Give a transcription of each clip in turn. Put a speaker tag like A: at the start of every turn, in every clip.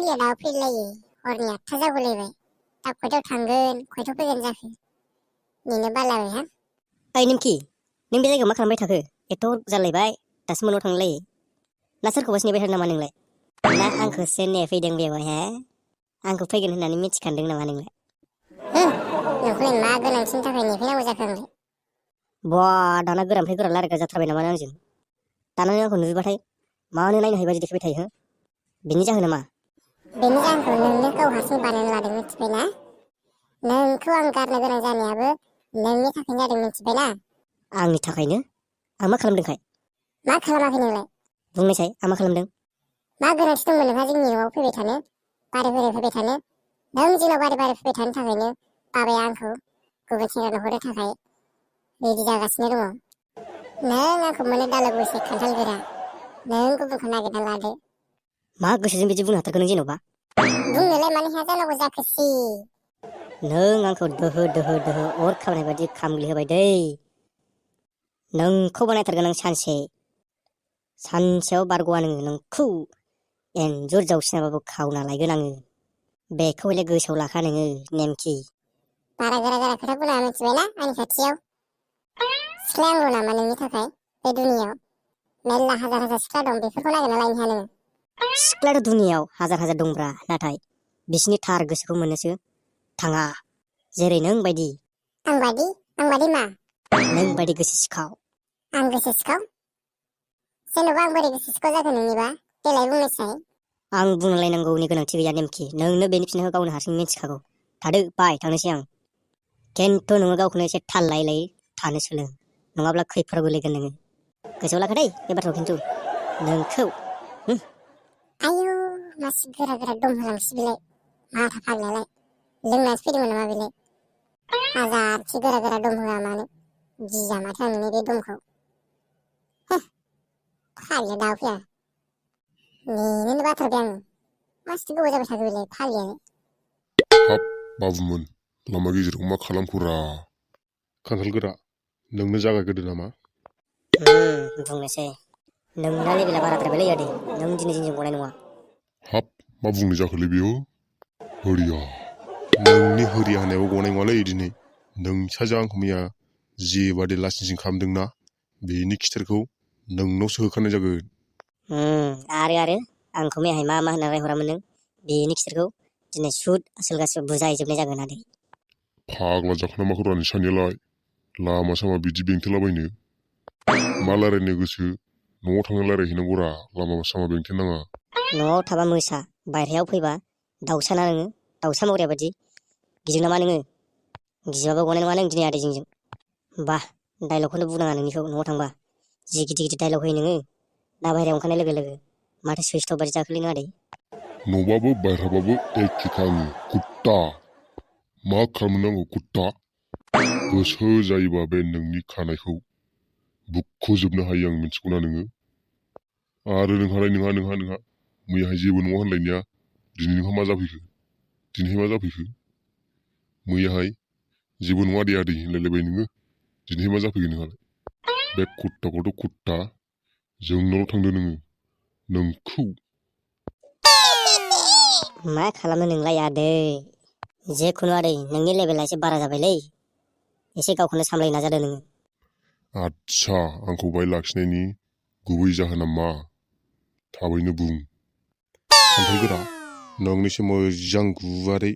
A: फाग्लिया दाबो फैलायो हरनि 8था जागुलायबाय दा खयथायाव थांगोन खयथायाव फैगोन जाखो नेनो बालायबाय हा।
B: ओइ निमखि नों बे जायगायाव मा खालामबाय थाखो एथ' जालायबाय दासिम न'आव थांलायो ना सोरखौबासो नेबाय थादों नामा नोंलाय ना आंखौसो नेफैदों बेवहाय हा आंखौ फैगोन होननानै मिथिखादों नामा नोंलाय
A: नोंखौलाय मा गोनांथिनि थाखाय नेफैनांगौ जाखो आंलाय।
B: बा दाना गोरानिफ्राय गोरा रायलायग्रा जाथारबाय नामा आंजों दाना नों आंखौ नुबाथाय मानो नायनो हायि बायदि देखायबाय थायो हो बिनि जाहोना मा?
A: बेनि जाहोनखौ नोंनो गाव हारसिं बानायना लादों मिथिबायना। नोंखौ आं गारनो गोनां जानायाबो नोंनि थाखायनो जादों मिथिबायना।
B: आंनि थाखायनो आं मा खालामदोंखाय?
A: मा खालामाखै नोंलाय?
B: बुंनायसाय आं मा खालामदों?
A: मा गोनांथि दंमोन नोंहा जोंनि न'आव फैबाय थानो बारे बारे फैबाय थानो? नों जोंनाव बारे बारे फैबाय थानो थाखायनो बाबाया आंखौ गुबुन सेंग्रानो हरनो थाखाय रेडि जागासिनो दङ। नों आंखौ मोननो दालागुसै खान्थाल गोरा नों गुबुनखौ नागिरना लादो।
B: मा गोसोजों बिदि बुंनो हाथारखो नों जेन'बा?
A: बुंनोलाय मानो हाया जानांगौ जाखोसै।
B: नों आंखौ दोहो दोहो दोहो अर खामनाय बायदि खामग्लिहोबाय दै। नोंखौबो नायथारगोन आं सानसेयाव बारग'आ नोंखौ एन्जर जावसिनाबाबो खावना लायगोन आङो बेखौ हले गोसोआव लाखा नोङो नेमखि।
A: बारा गोरा गोरा खोथा बुंनाङा मिथिबायना आंनि खाथियाव। सिख्लायानोल' नामा नोंनि थाखाय बे दुनियाव मेरला हाजार हाजार सिख्ला दं बेफोरखौ नागिरना लायनो हाया नोङो।
B: सिख्लायाथ' दुनियाव हाजार हाजार दंब्रा नाथाय बिसिनि थार गोसोखौ मोननोसो थाङा जेरै नों बायदि।
A: आं बायदि मा?
B: नों बायदि गोसो सिखाव।
A: आं गोसो सिखाव? जेन'बा आं बोरै गोसो सिखाव जाखो नोंनिबा देलाय बुंनायसाय।
B: आं बुंलायनांगौनि गोनांथि गैया नेमखि नोंनो बेनि फिननायखौ गावनो हारसिं मिथिखागौ। थादो बाय थांनोसै आं। खिन्थु नोङो गावखौनो एसे थाल लायै लायै थानो सोलों नङाब्ला खैफोराव गोलैगोन नोङो गोसोआव लाखा दै बे बाथ्राखौ खिन्थु नोंखौ
A: आयौ मासि गोरा गोरा दम होलांसै बेलाय माथा फाग्लायालाय लोंनासो फैदोंमोन नामा बेलाय हाजारखि गोरा गोरा दम होआ मानो गिया माथो आं नोंनि बे दमखौ। फाग्लिया दाबो फैया नेनोनो बाथारबाय आङो मासिथो गोबाव जाबाय थाखो बेलाय फाग्लियानो।
C: हाब बाबुमोन लामा गेजेराव मा खालामखोरा? खान्थाल गोरा नोंनो जागायग्रोदो नामा?
B: बुंनोसै नोंना लेबेला बाराद्रायबायलै आदै नों दिनै जोंजों गनाय नङा।
C: हाब मा बुंनो जाखोलै बेयो? होरिया नोंनि होरिया होनायाव गनाय नङालै दिनै। नोंसाजों आंखौ मैया जेबादि लासिं सिं खालामदोंना बेनि खिथेरखौ नोंनावसो होखानाय जागोन।
B: आरो आंखौ मैयाहाय मा मा होनना रायहरामोन नों बेनि खिथेरखौ दिनै सुद आसोल गासिबो बुजायजोबनाय जागोन आदै।
C: फाग्ला जाखोना माखो रानि सानैयालाय लामा सामा बिदि बेंथेलाबायनो मा रायलायनो गोसो न'आव थांना रायलायहैनांगौरा लामा सामा बेंथेनो नाङा।
B: न'आव थाबा मोसा बायह्रायाव फैबा दाउसा ना नोङो दाउसा मावग्राया बायदि गिदों नामा नोङो? गिबाबो गनाय नङा नों दिनै आदै जोंजों। बा डाइलगखौनो बुंनाङा नोंनिखौ न'आव थांबा जि गिदिर गिदिर डाइलग होयो नोङो दा बाहेरायाव ओंखारनाय लोगो लोगो माथो सैस्थाव बादि जाखोलै नों आदै?
C: न'बाबो बायह्राबाबो एखेखा आङो कुत्ता। मा खालामनो नांगौ कुत्ता? गोसो जायोबा बे नोंनि खानायखौ बुखुजोबनो हायो आं मिथिगौना नोङो? आरो नोंहा मैयाहाय जेबो नङा होनलायनाया दिनै नोंहा मा जाफैखो? दिनैहाय मा जाफैखो? मैयाहाय जेबो नङा दे आदै होनलायलायबाय नोङो दिनैहाय मा जाफैखो नोंहालाय? बे कुत्ताखौथ' कुत्ता जोंनावल' थांदो नोङो नोंखौ।
B: मा खालामनो नोंलाय आदै? जेखुनु आदै नोंनि लेभेला एसे बारा जाबायलै एसे गावखौनो सामलायनो नाजादो नोङो।
C: आदसा आंखौ बाहाय लाखिनायनि गुबै जाहोना मा? थाबैनो बुं। खान्थाल गोरा नोंनिसिम मोजां गुवारै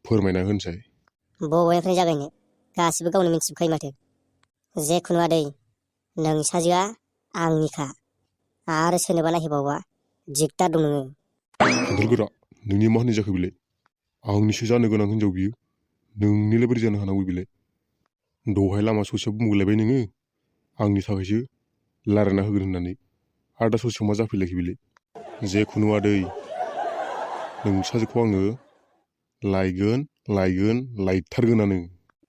C: फोरमायना होनोसै।
B: बबेनिफ्राय जागायनो गासिबो गावनो मिथिजोबखायो माथो। जेखुनु आदै नोंसाजोआ आंनिखा आरो सोरनोबा नायहैबावबा दिगदार दं नोङो।
C: खान्थाल गोरा नोंनि मा होननाय जाखो बेलाय? आंनिसो जानो गोनां हिनजाव बियो नोंनिलाय बोरै जानो हानांगौ बेलाय? दहाय लामा ससेयाव बुंलायबाय नोङो आंनि थाखायसो रायलायना होगोन होननानै आरो दा ससेयाव मा जाफैलायखो बेलाय? जेखुनु आदै नोंसाजोखौ आङो लायथारगोनानो।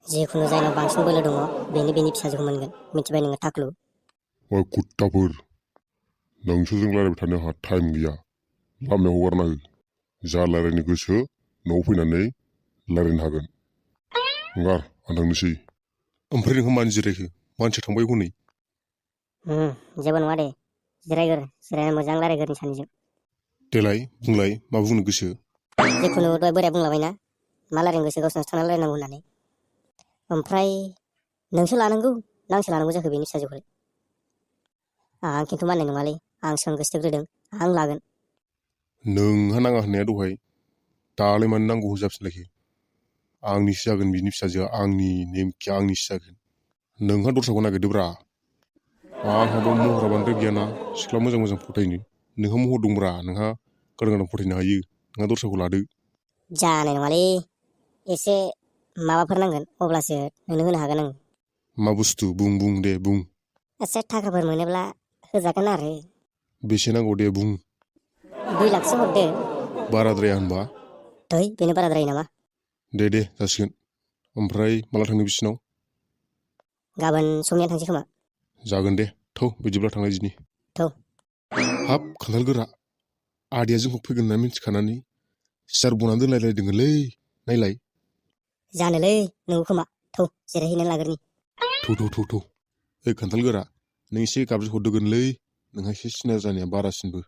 B: जिखुनु जायनाव बांसिन बोलो दङ बेनो बेनि फिसाजोखौ मोनगोन मिथिबाय नोङो टाकलु।
C: ओइ कुत्ताफोर नोंसोरजों रायलायबाय थानो आंहा टाइम गैया लामायाव हगारना हो। जा रायलायनो गोसो न'आव फैनानै रायलायनो हागोन। हगार आं थांनोसै। ओमफ्राय नोंहा मानो जिरायखो मानसिया थांबाय हनै?
B: जेबो नङा दे जिरायग्रो जिरायना मोजां रायलायग्रोनि सानैजों।
D: देलाय बुंलाय मा बुंनो गोसो
B: जिखुनु दहाय बोराया बुंलाबायना मा रायलायनो गोसो गावसोरनावसो थांना रायलायनांगौ होननानै ओमफ्राय नोंसो लानांगौ ना आंसो लानांगौ जाखो बेनि फिसाजोखौलाय आं खिन्थु माननाय नङालै आं सिगां गोसोथोग्रोदों आं लागोन
D: नोंहा नाङा होननाया दहाय दालाय मानो नांगौ जाफिनलायखो आंनिसो जागोन बिनि फिसाजोआ आंनि नेमखि आंनिसो जागोन नोंहा दस्राखौ नागिरदोब्रा आंहाबो महरा बांद्राय गैयाना सिख्ला मोजां मोजां फथायनो नोंहा महर दंब्रा नोंहा गोदान गोदान फथायनो हायो नोंहा दस्राखौ लादो
B: जानाय नङालै एसे माबाफोर नांगोन अब्लासो नोंनो होनो हागोन आं
D: मा बुस्थु बुं दे बुं
B: एसे थाखाफोर मोनोब्ला होजागोन आरो
D: बेसे नांगौ दे बुं
B: 2 लाखसो हरदो
D: बाराद्राया होनबा
B: दै बेनो बाराद्राय नामा
D: दे जासिगोन ओमफ्राय माला थांनो बिसिनाव
B: गाबोन समनिया थांसै खोमा
D: जागोन दे थौ बिदिब्ला थांनाय दिनि
B: थौ
D: हाब खान्थाल गोरा आदैया जोंखौ फैगोन होनना मिथिखानानै सियार बनानै दोनलायलायदोंलै नायलाय
B: जानोलै नंगौ खोमा थौ जिरायहैनानै लाग्रोनि
D: थौ ओइ खान्थाल गोरा नों एसे गाबज्रि हरदोगोनलै नोंहा एसे सिना जानाया बारासिनबो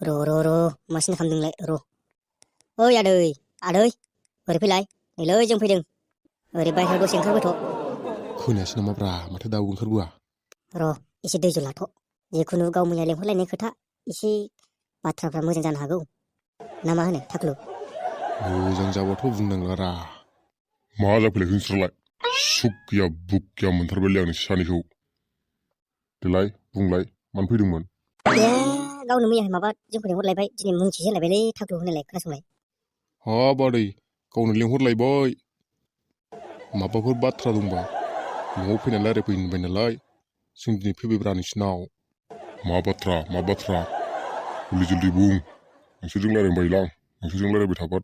B: र' मा सिन खालामदोंलाय र' ओइ आदै ओरै फैलाय नैलै जों फैदों ओरै बायह्रायाव दसे ओंखारबोथ'
D: खोनायासै नामाब्रा माथो दाबो ओंखारबोआ
B: र' एसे दैज' लाथ' जिखुनु गाव मैया लेंहरलायनाय खोथा एसे बाथ्राफ्रा मोजां जानो हागौ ना मा होनो थाख्लु
D: मोजां जाबाथ' बुंनांला रा
C: मा जाफैलायखो नोंसोरलाय सुख गैया बुक गैया मोनथारबायलै आं नोंसोर सानैखौ देलाय बुंलाय मानो फैदोंमोन
B: ए गावनो मैया माबा जोंखौ लेंहरलायबाय दिनै मुंखिसो होनलायबायलै थाख्लु होनलायलाय खोनासंलाय
D: हाब आदै गावनो लेंहरलायबाय माबाफोर बाथ्रा दंबा न'आव फैनानै रायज्लायफैनो होनबाय नालाय जों दिनै फैबायब्रा नोंसिनाव
C: मा बाथ्रा जल्दि बुं नोंसोरजों रायज्लायनो बायोलां नोंसोरजों रायज्लायबाय थाबा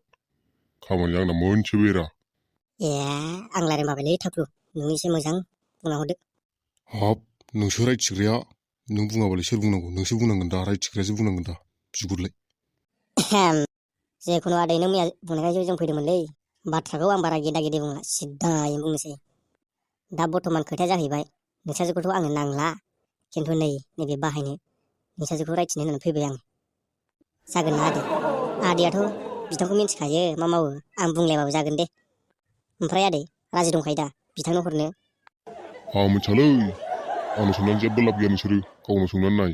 C: खामानिया आंना मोनसे बेरा
B: ए आं रायज्लायमाबायलै थाख्लु नों एसे मोजां बुंना हरदो
D: हाब नोंसो रायथिग्राया नों बुङाबालाय सोर बुंनांगौ नोंसो बुंनांगोन दा रायथिग्रायासो बुंनांगोन दा बिगुरलाय
B: जिखुनु आदै नों मैया बुंनायखायसो जों फैदोंमोनलै बाथ्राखौ आं बारा गेदा गेदि बुंला सिद्दायै बुंनोसै दा बर्थमान खोथाया जाहैबाय नोंसाजोखौथ' आंनो नांला खिन्थु नैबे बाहायनो नोंसाजोखौ रायथिनो होननानै फैबाय आं जागोन ना आदैयाथ' बिथांखौ मिन्थिखायो मा मावो आं बुंलायाबाबो जागोन दे ओमफ्राय आदै राजि दंखायो दा बिथांनो हरनो
C: आं मिथियालै आंनो सोंनानै जेबो लाब गैया नोंसोरो गावनाव सोंनानै नाय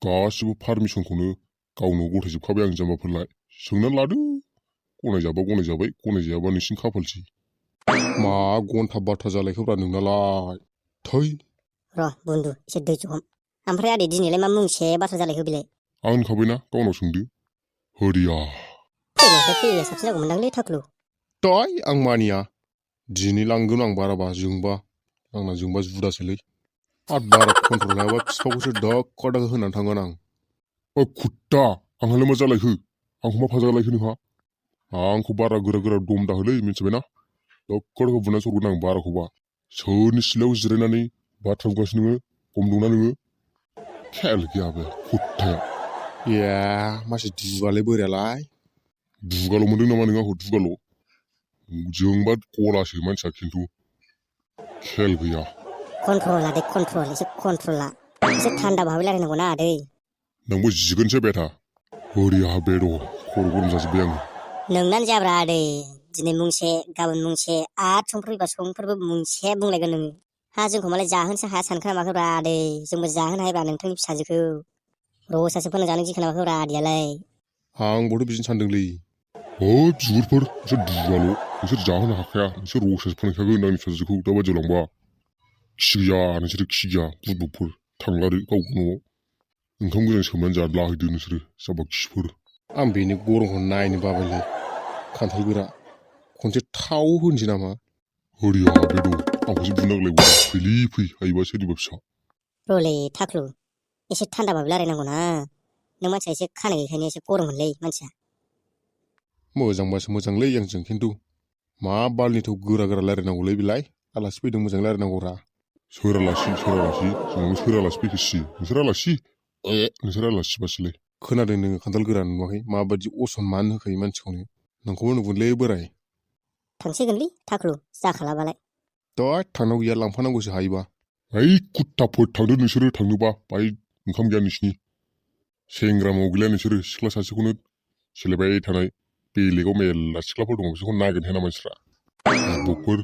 C: गासिबो पारमिसनखौनो गावनो गथायजोबखाबाय आं जाम्बाफोरलाय सोंनानै लादो गनायजाबा गनायजाबाय गनायजायाबा नोंसिनि खाफालसै
D: मा घन्टा बाथ्रा जालायखोब्रा नोंनालाय थै
B: र' बुन्दु एसे दैज' हम ओमफ्राय आदै दिनैलाय मा मुंसे बाथ्रा जालायखो बेलाय
C: आं होनखाबायना गावनाव सोंदो होरिया
B: फैनायनिफ्राय फैयैया साबसिन जागौमोनदांलै थाख्लु
D: दाय आं मानिया दिनै लांगोन आं बाराबा जोंबा आंना जोंबा जुदासोलै आरो बारा कन्ट्रल हायाबा बिफाखौसो दाक्का दाक्का होनानै थांगोन आं
C: खुट्टा आंहालाय मा जालायखो आंखौ मा फाजालायखो नोंहा आंखौ बारा गोरा दम दाहोलै मिथिबायना दाक्का दाक्का बुनानै सरगोन आं बाराखौबा सोरनि सिलायाव जिरायनानै बाथ्रा बुंगासिनो नोङो गम दंना नोङो खेल गैया बे खुट्टाया
D: ए मासे दुगालै बोरायालाय
C: दुगाल' मोनदों नामा नों आंखौ दुगाल' जोंबा गलासो मानसिया खिन्थु खेल गैया
B: कन्ट्रल लादे कन्ट्रल एसे कन्ट्रल ला एसे थान्दा भाबै रायलायनांगौ ना आदै
C: नोंबो जिगोनसो बेथा होरिया बेद' खर' गरम जाजोब्बाय आङो
B: नोंनानो जाब्रा आदै दिनै मुंसे गाबोन मुंसे आरो समफोरबो मुंसे बुंलायगोन नोङो हा जोंखौ मालाय जाहोनोसो हाया सानखोना माखोब्रा आदै जोंबो जाहोनो हायोब्रा नोंथांनि फिसाजोखौ रसासो फोनांजानो गिखोना माखोब्रा आदैयालाय
D: आंबोथ' बिदिनो सानदोंलै
C: बिगुरफोर नोंसोर दुगाल' नोंसोर जाहोनो हाखाया नोंसोर रसासो फोनांखागोन आंनि फिसाजोखौ दा बायदियाव लांबा खि गैया नोंसोरो खि गैया बुदबुदफोर थांलारो गाव न'आव ओंखाम गोजां सोमनानै जानो लाहैदो नोंसोरो जाबा खिफोर
D: आं बेनि गरमखौ नायनो बाबायलै खान्थाल गोरा खनसे थाव होनोसै नामा
C: होरिया बेद' आंखौसो बुंनांलायबावो फै हायोबा सोरनिबा फिसा
B: रलै थाख्लु एसे थान्दा भाबै रायलायनांगौ ना नों मानसिया एसे खानाय गैयैखायनो एसे गरममोनलै मानसिया
D: मोजांबासो मोजांलै आंजों खिन्थु मा बालनिथ' गोरा रायलायनांगौलै बेलाय आलासि फैदों मोजां रायलायनांगौरा
C: सोर आलासि जोंनाबो सोर आलासि फैखोसि नोंसोर आलासिबासोलै
D: खोनादों नोङो खान्थाल गोरा नुवाखै माबायदि असनमान होखायो मानसिखौनो नोंखौबो नुगोनलै बोराय
B: थांसिगोनलै थाख्लु जाखालाबालाय
D: दय थांनांगौ गैया लांफानांगौसो हायोबा
C: कुट्टाफोर थांदो नोंसोरो थांनोबा बाहाय ओंखाम गैया नोंसिनि सेंग्रा माव गैला नोंसोरो सिख्ला सासेखौनो सोलायबाय थानाय बेलेगाव मेरला सिख्लाफोर दङ बिसोरखौ नागिरनो ना मानसिफ्रा बकफोर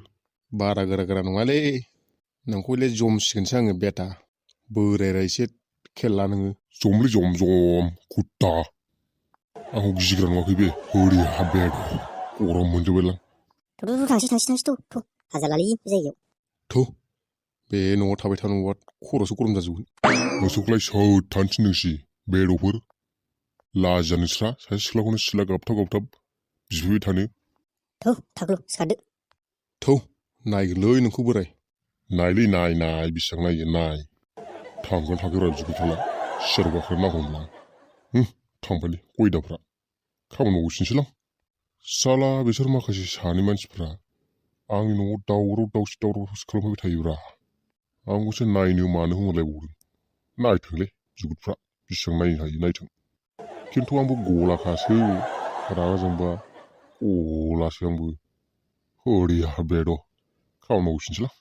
D: बारा गोरा नङालै नोंखौलाय जमसिगोनसो आङो बेटा बोरायरा एसे खेल ला नोङो
C: जमलै जम कुत्ता आंखौ गिग्रा नुवाखै बे होरि हाबेद गरम मोनजोबबायलां
B: थांसै थ' हाजालालै बे जायगायाव
D: थु बे न'आव थाबाय थानांगौआ खर'सो गरम जाजोबगोन
C: मोसौखौलाय सोर थानो थिनदोंसि बेद'फोर लाजिया नोंस्रा सासे सिख्लाखौनो सिला गाबथाब बिफैबाय थानो
B: थ' थाख्लु सिखारदो
D: थौ नायगोनलै नोंखौ बोराय
C: नायलै नाय बेसेबां नायो नाय थांगोन थांखोरा बिगुरफ्रालाय सियार गाखोना नाहरलां थांबायलै गयदाफ्रा खामानि मावगासिनोसैलां साला बिसोर माखासे सानै मानसिफ्रा आंनि न'आव दावराव खालामफैबाय थायोब्रा आंखौसो नायनो मानो होनहरलायबावदों नायथोंलै बिगुरफ्रा बेसेबां नायनो हायो नायथों खिन्थु आंबो गलाखासो रागा जोंबा गलासो आंबो होरि हाबेद' खामानि मावगासिनोसैलां